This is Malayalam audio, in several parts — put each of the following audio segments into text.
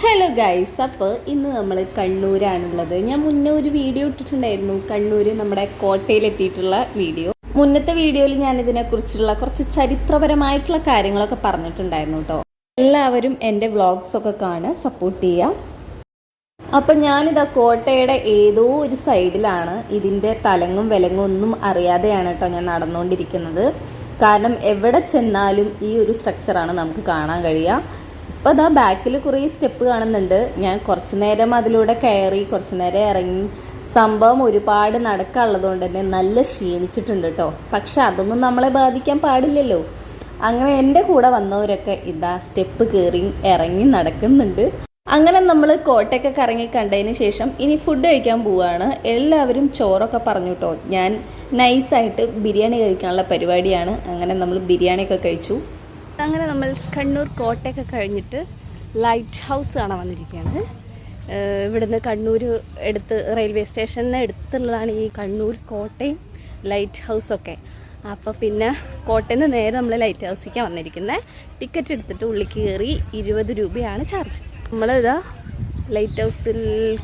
ഹലോ ഗൈസ്, അപ്പോൾ ഇന്ന് നമ്മൾ കണ്ണൂരാണുള്ളത്. ഞാൻ മുന്നേ ഒരു വീഡിയോ ഇട്ടിട്ടുണ്ടായിരുന്നു, കണ്ണൂർ നമ്മുടെ കോട്ടയിലെത്തിയിട്ടുള്ള വീഡിയോ. മുന്നത്തെ വീഡിയോയിൽ ഞാൻ ഇതിനെക്കുറിച്ചുള്ള കുറച്ച് ചരിത്രപരമായിട്ടുള്ള കാര്യങ്ങളൊക്കെ പറഞ്ഞിട്ടുണ്ടായിരുന്നു കേട്ടോ. എല്ലാവരും എൻ്റെ വ്ളോഗ്സൊക്കെ കാണുക, സപ്പോർട്ട് ചെയ്യാം. അപ്പം ഞാനിതാ കോട്ടയുടെ ഏതോ ഒരു സൈഡിലാണ്. ഇതിൻ്റെ തലങ്ങും വിലങ്ങും ഒന്നും അറിയാതെയാണ് കേട്ടോ ഞാൻ നടന്നുകൊണ്ടിരിക്കുന്നത്. കാരണം എവിടെ ചെന്നാലും ഈ ഒരു സ്ട്രക്ചറാണ് നമുക്ക് കാണാൻ കഴിയുക. ഇപ്പോൾ അതാ ബാക്കിൽ കുറേ സ്റ്റെപ്പ് കാണുന്നുണ്ട്. ഞാൻ കുറച്ച് നേരം അതിലൂടെ കയറി, കുറച്ച് നേരം ഇറങ്ങി. സംഭവം ഒരുപാട് നടക്കാനുള്ളതുകൊണ്ട് തന്നെ നല്ല ക്ഷീണിച്ചിട്ടുണ്ട് കേട്ടോ. പക്ഷെ അതൊന്നും നമ്മളെ ബാധിക്കാൻ പാടില്ലല്ലോ. അങ്ങനെ എൻ്റെ കൂടെ വന്നവരൊക്കെ ഇതാ സ്റ്റെപ്പ് കയറി ഇറങ്ങി നടക്കുന്നുണ്ട്. അങ്ങനെ നമ്മൾ കോട്ടയൊക്കെ കറങ്ങി കണ്ടതിന് ശേഷം ഇനി ഫുഡ് കഴിക്കാൻ പോവുകയാണ്. എല്ലാവരും ചോറൊക്കെ പറഞ്ഞു കേട്ടോ. ഞാൻ നൈസായിട്ട് ബിരിയാണി കഴിക്കാനുള്ള പരിപാടിയാണ്. അങ്ങനെ നമ്മൾ ബിരിയാണിയൊക്കെ കഴിച്ചു. അങ്ങനെ നമ്മൾ കണ്ണൂർ കോട്ടയൊക്കെ കഴിഞ്ഞിട്ട് ലൈറ്റ് ഹൗസ് കാണാൻ വന്നിരിക്കുകയാണ്. ഇവിടുന്ന് കണ്ണൂർ റെയിൽവേ സ്റ്റേഷനിൽ എടുത്തുള്ളതാണ് ഈ കണ്ണൂർ കോട്ടയും ലൈറ്റ് ഹൗസൊക്കെ. അപ്പോൾ പിന്നെ കോട്ടയിൽ നിന്ന് നേരെ നമ്മൾ ലൈറ്റ് ഹൗസിലേക്കാണ് വന്നിരിക്കുന്നത്. ടിക്കറ്റ് എടുത്തിട്ട് ഉള്ളിലേക്ക് കയറി 20 രൂപയാണ് ചാർജ്. നമ്മളിതാ ലൈറ്റ് ഹൗസിൽ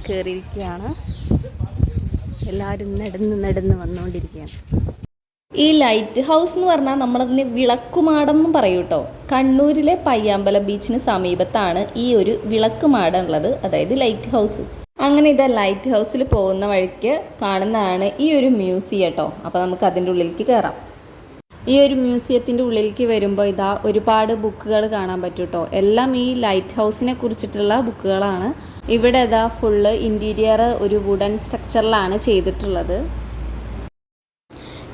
കയറിയിരിക്കുകയാണ്. എല്ലാവരും നടന്ന് വന്നുകൊണ്ടിരിക്കുകയാണ്. ഈ ലൈറ്റ് ഹൗസ് എന്ന് പറഞ്ഞാൽ നമ്മളതിന് വിളക്കുമാടം എന്നും പറയും കേട്ടോ. കണ്ണൂരിലെ പയ്യാമ്പലം ബീച്ചിന് സമീപത്താണ് ഈ ഒരു വിളക്കുമാടം ഉള്ളത്, അതായത് ലൈറ്റ് ഹൗസ്. അങ്ങനെ ഇതാ ലൈറ്റ് ഹൗസിൽ പോകുന്ന വഴിക്ക് കാണുന്നതാണ് ഈ ഒരു മ്യൂസിയം കേട്ടോ. അപ്പോൾ നമുക്ക് അതിൻ്റെ ഉള്ളിലേക്ക് കയറാം. ഈ ഒരു മ്യൂസിയത്തിൻ്റെ ഉള്ളിലേക്ക് വരുമ്പോൾ ഇതാ ഒരുപാട് ബുക്കുകൾ കാണാൻ പറ്റും കേട്ടോ. എല്ലാം ഈ ലൈറ്റ് ഹൗസിനെ കുറിച്ചിട്ടുള്ള ബുക്കുകളാണ്. ഇവിടെ ഇതാ ഫുള്ള് ഇൻറ്റീരിയർ ഒരു വുഡൻ സ്ട്രക്ചറിലാണ് ചെയ്തിട്ടുള്ളത്.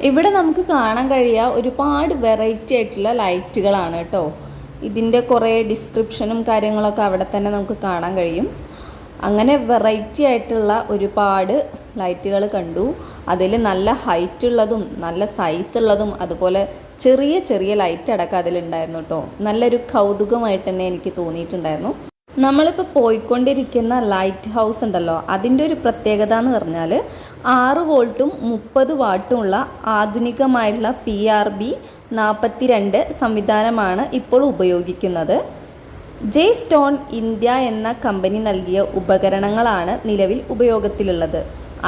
ഇവിടെ നമുക്ക് കാണാൻ കഴിയുക ഒരുപാട് വെറൈറ്റി ആയിട്ടുള്ള ലൈറ്റുകളാണ് കേട്ടോ. ഇതിൻ്റെ കുറേ ഡിസ്ക്രിപ്ഷനും കാര്യങ്ങളൊക്കെ അവിടെ തന്നെ നമുക്ക് കാണാൻ കഴിയും. അങ്ങനെ വെറൈറ്റി ആയിട്ടുള്ള ഒരുപാട് ലൈറ്റുകൾ കണ്ടു. അതിൽ നല്ല ഹൈറ്റ് ഉള്ളതും നല്ല സൈസ് ഉള്ളതും അതുപോലെ ചെറിയ ചെറിയ ലൈറ്റ് അടക്കം അതിലുണ്ടായിരുന്നു കേട്ടോ. നല്ലൊരു കൗതുകമായിട്ട് തന്നെ എനിക്ക് തോന്നിയിട്ടുണ്ടായിരുന്നു. നമ്മളിപ്പോൾ പോയിക്കൊണ്ടിരിക്കുന്ന ലൈറ്റ് ഹൗസ് ഉണ്ടല്ലോ, അതിൻ്റെ ഒരു പ്രത്യേകത എന്ന് പറഞ്ഞാൽ 6 വോൾട്ടും 30 വാട്ടും ഉള്ള ആധുനികമായിട്ടുള്ള PRB 42 സംവിധാനമാണ് ഇപ്പോൾ ഉപയോഗിക്കുന്നത്. ജെ സ്റ്റോൺ ഇന്ത്യ എന്ന കമ്പനി നൽകിയ ഉപകരണങ്ങളാണ് നിലവിൽ ഉപയോഗത്തിലുള്ളത്.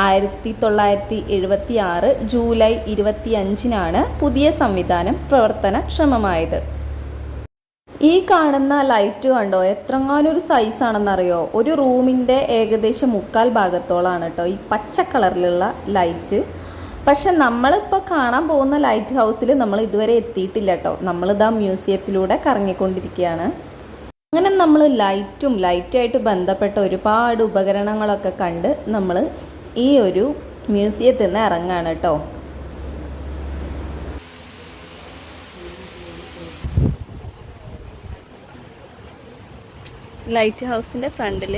1976 ജൂലൈ 25-നാണ് പുതിയ സംവിധാനം പ്രവർത്തനക്ഷമമായത്. ഈ കാണുന്ന ലൈറ്റ് കണ്ടോ, എത്രങ്ങാനൊരു സൈസാണെന്നറിയോ. ഒരു റൂമിൻ്റെ ഏകദേശം 3/4 ഭാഗത്തോളാണ് കേട്ടോ ഈ പച്ച കളറിലുള്ള ലൈറ്റ്. പക്ഷെ നമ്മളിപ്പോൾ കാണാൻ പോകുന്ന ലൈറ്റ് ഹൗസിൽ നമ്മൾ ഇതുവരെ എത്തിയിട്ടില്ല കേട്ടോ. നമ്മളിതാ മ്യൂസിയത്തിലൂടെ കറങ്ങിക്കൊണ്ടിരിക്കുകയാണ്. അങ്ങനെ നമ്മൾ ലൈറ്റായിട്ട് ബന്ധപ്പെട്ട ഒരുപാട് ഉപകരണങ്ങളൊക്കെ കണ്ട് നമ്മൾ ഈ ഒരു മ്യൂസിയത്തിൽ നിന്ന് ഇറങ്ങാണ് കേട്ടോ. ലൈറ്റ് ഹൗസിൻ്റെ ഫ്രണ്ടിൽ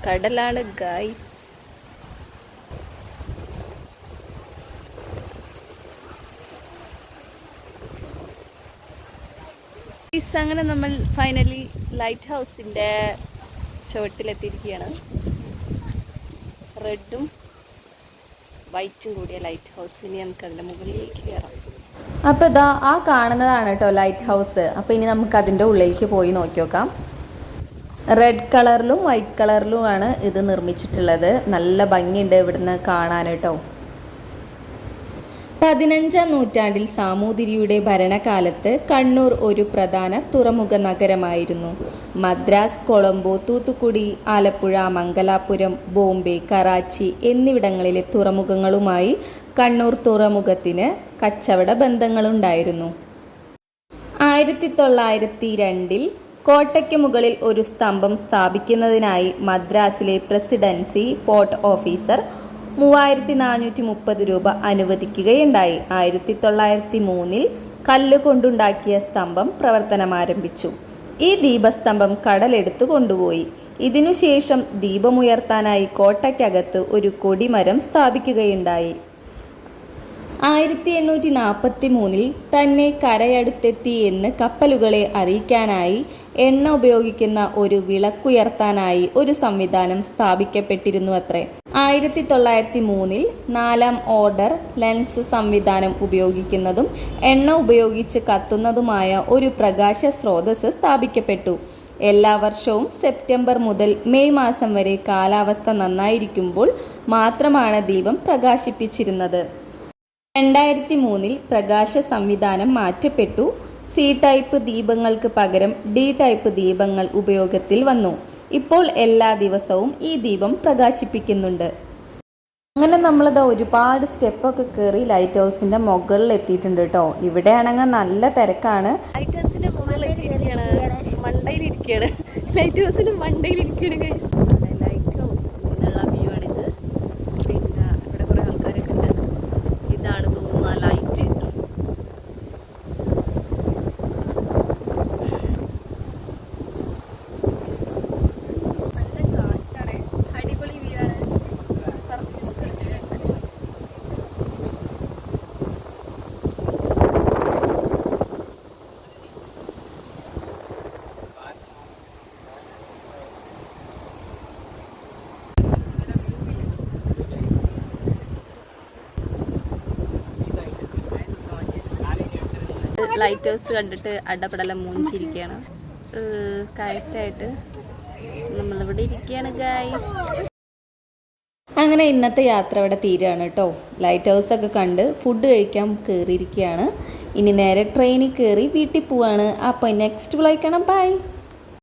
കടലാണ് ഗായ്സ്. അങ്ങനെ നമ്മൾ ഫൈനലി ലൈറ്റ് ഹൗസിൻ്റെ ചുവട്ടിലെത്തിയിരിക്കുകയാണ്. റെഡും വൈറ്റും കൂടിയ ലൈറ്റ് ഹൗസ്. ഇനി നമുക്ക് അതിൻ്റെ മുകളിലേക്ക് കയറാം. അപ്പോൾ ഇതാ ആ കാണുന്നതാണ് കേട്ടോ ലൈറ്റ് ഹൗസ്. അപ്പോൾ ഇനി നമുക്ക് അതിൻ്റെ ഉള്ളിലേക്ക് പോയി നോക്കി നോക്കാം. റെഡ് കളറിലും വൈറ്റ് കളറിലുമാണ് ഇത് നിർമ്മിച്ചിട്ടുള്ളത്. നല്ല ഭംഗിയുണ്ട് ഇവിടുന്ന് കാണാൻ കേട്ടോ. 15-ാം നൂറ്റാണ്ടിൽ സാമൂതിരിയുടെ ഭരണകാലത്ത് കണ്ണൂർ ഒരു പ്രധാന തുറമുഖ നഗരമായിരുന്നു. മദ്രാസ്, കൊളംബോ, തൂത്തുക്കുടി, ആലപ്പുഴ, മംഗലാപുരം, ബോംബെ, കറാച്ചി എന്നിവിടങ്ങളിലെ തുറമുഖങ്ങളുമായി കണ്ണൂർ തുറമുഖത്തിന് കച്ചവട ബന്ധങ്ങളുണ്ടായിരുന്നു. 1902-ൽ കോട്ടയ്ക്ക് മുകളിൽ ഒരു സ്തംഭം സ്ഥാപിക്കുന്നതിനായി മദ്രാസിലെ പ്രസിഡൻസി പോർട്ട് ഓഫീസർ 3430 രൂപ അനുവദിക്കുകയുണ്ടായി. 1903-ൽ കല്ലുകൊണ്ടുണ്ടാക്കിയ സ്തംഭം പ്രവർത്തനമാരംഭിച്ചു. ഈ ദീപസ്തംഭം കടലെടുത്തു കൊണ്ടുപോയി. ഇതിനുശേഷം ദീപമുയർത്താനായി കോട്ടയ്ക്കകത്ത് ഒരു കൊടിമരം സ്ഥാപിക്കുകയുണ്ടായി. 1843-ൽ തന്നെ കരയടുത്തെത്തി എന്ന് കപ്പലുകളെ അറിയിക്കാനായി എണ്ണ ഉപയോഗിക്കുന്ന ഒരു വിളക്കുയർത്താനായി ഒരു സംവിധാനം സ്ഥാപിക്കപ്പെട്ടിരുന്നു അത്രേ. 1903-ൽ 4-ാം ഓർഡർ ലെൻസ് സംവിധാനം ഉപയോഗിക്കുന്നതും എണ്ണ ഉപയോഗിച്ച് കത്തുന്നതുമായ ഒരു പ്രകാശ സ്രോതസ് സ്ഥാപിക്കപ്പെട്ടു. എല്ലാ വർഷവും സെപ്റ്റംബർ മുതൽ മെയ് മാസം വരെ കാലാവസ്ഥ നന്നായിരിക്കുമ്പോൾ മാത്രമാണ് ദീപം പ്രകാശിപ്പിച്ചിരുന്നത്. 2003 പ്രകാശ സംവിധാനം മാറ്റപ്പെട്ടു. സി ടൈപ്പ് ദീപങ്ങൾക്ക് പകരം ഡി ടൈപ്പ് ദീപങ്ങൾ ഉപയോഗത്തിൽ വന്നു. ഇപ്പോൾ എല്ലാ ദിവസവും ഈ ദീപം പ്രകാശിപ്പിക്കുന്നുണ്ട്. അങ്ങനെ നമ്മളത് ഒരുപാട് സ്റ്റെപ്പൊക്കെ കയറി ലൈറ്റ് ഹൗസിൻ്റെ മുകളിൽ എത്തിയിട്ടുണ്ട് കേട്ടോ. ഇവിടെ ആണെങ്കിൽ നല്ല തിരക്കാണ്. ലൈറ്റ് ഹൗസിന്റെ മുകളിൽ എത്തിയിരിക്കുകയാണ്. മണ്ടയിലിരിക്കുകയാണ്. ലൈറ്റ് ഹൗസിന്റെ മണ്ടയിലിരിക്കുകയാണ് ഗൈസ്. ലൈറ്റ് ഹൗസ് എന്നുള്ള വ്യൂ ആണിത്. പിന്നെ ഇവിടെ കുറെ ആൾക്കാരൊക്കെ ഉണ്ട്. ഇതാണ് തോന്നുന്ന ലൈറ്റ്. നല്ല കാറ്റാണ്. അടിപൊളി വ്യൂ ആണ്. സൂപ്പർ. ലൈറ്റ് ഹൗസ് കണ്ടിട്ട് അടപടലം മൂഞ്ചിരിക്കുകയാണ്. കറക്റ്റായിട്ട് നമ്മളിവിടെ ഇരിക്കുകയാണ് ഗൈസ്. അങ്ങനെ ഇന്നത്തെ യാത്ര ഇവിടെ തീരുകയാണ് കേട്ടോ. ലൈറ്റ് ഹൗസൊക്കെ കണ്ട് ഫുഡ് കഴിക്കാൻ കയറിയിരിക്കുകയാണ്. ഇനി നേരെ ട്രെയിനിൽ കയറി വീട്ടിൽ പോവാണ്. അപ്പോൾ നെക്സ്റ്റ് വ്ളോഗ് കാണാം. ബൈ.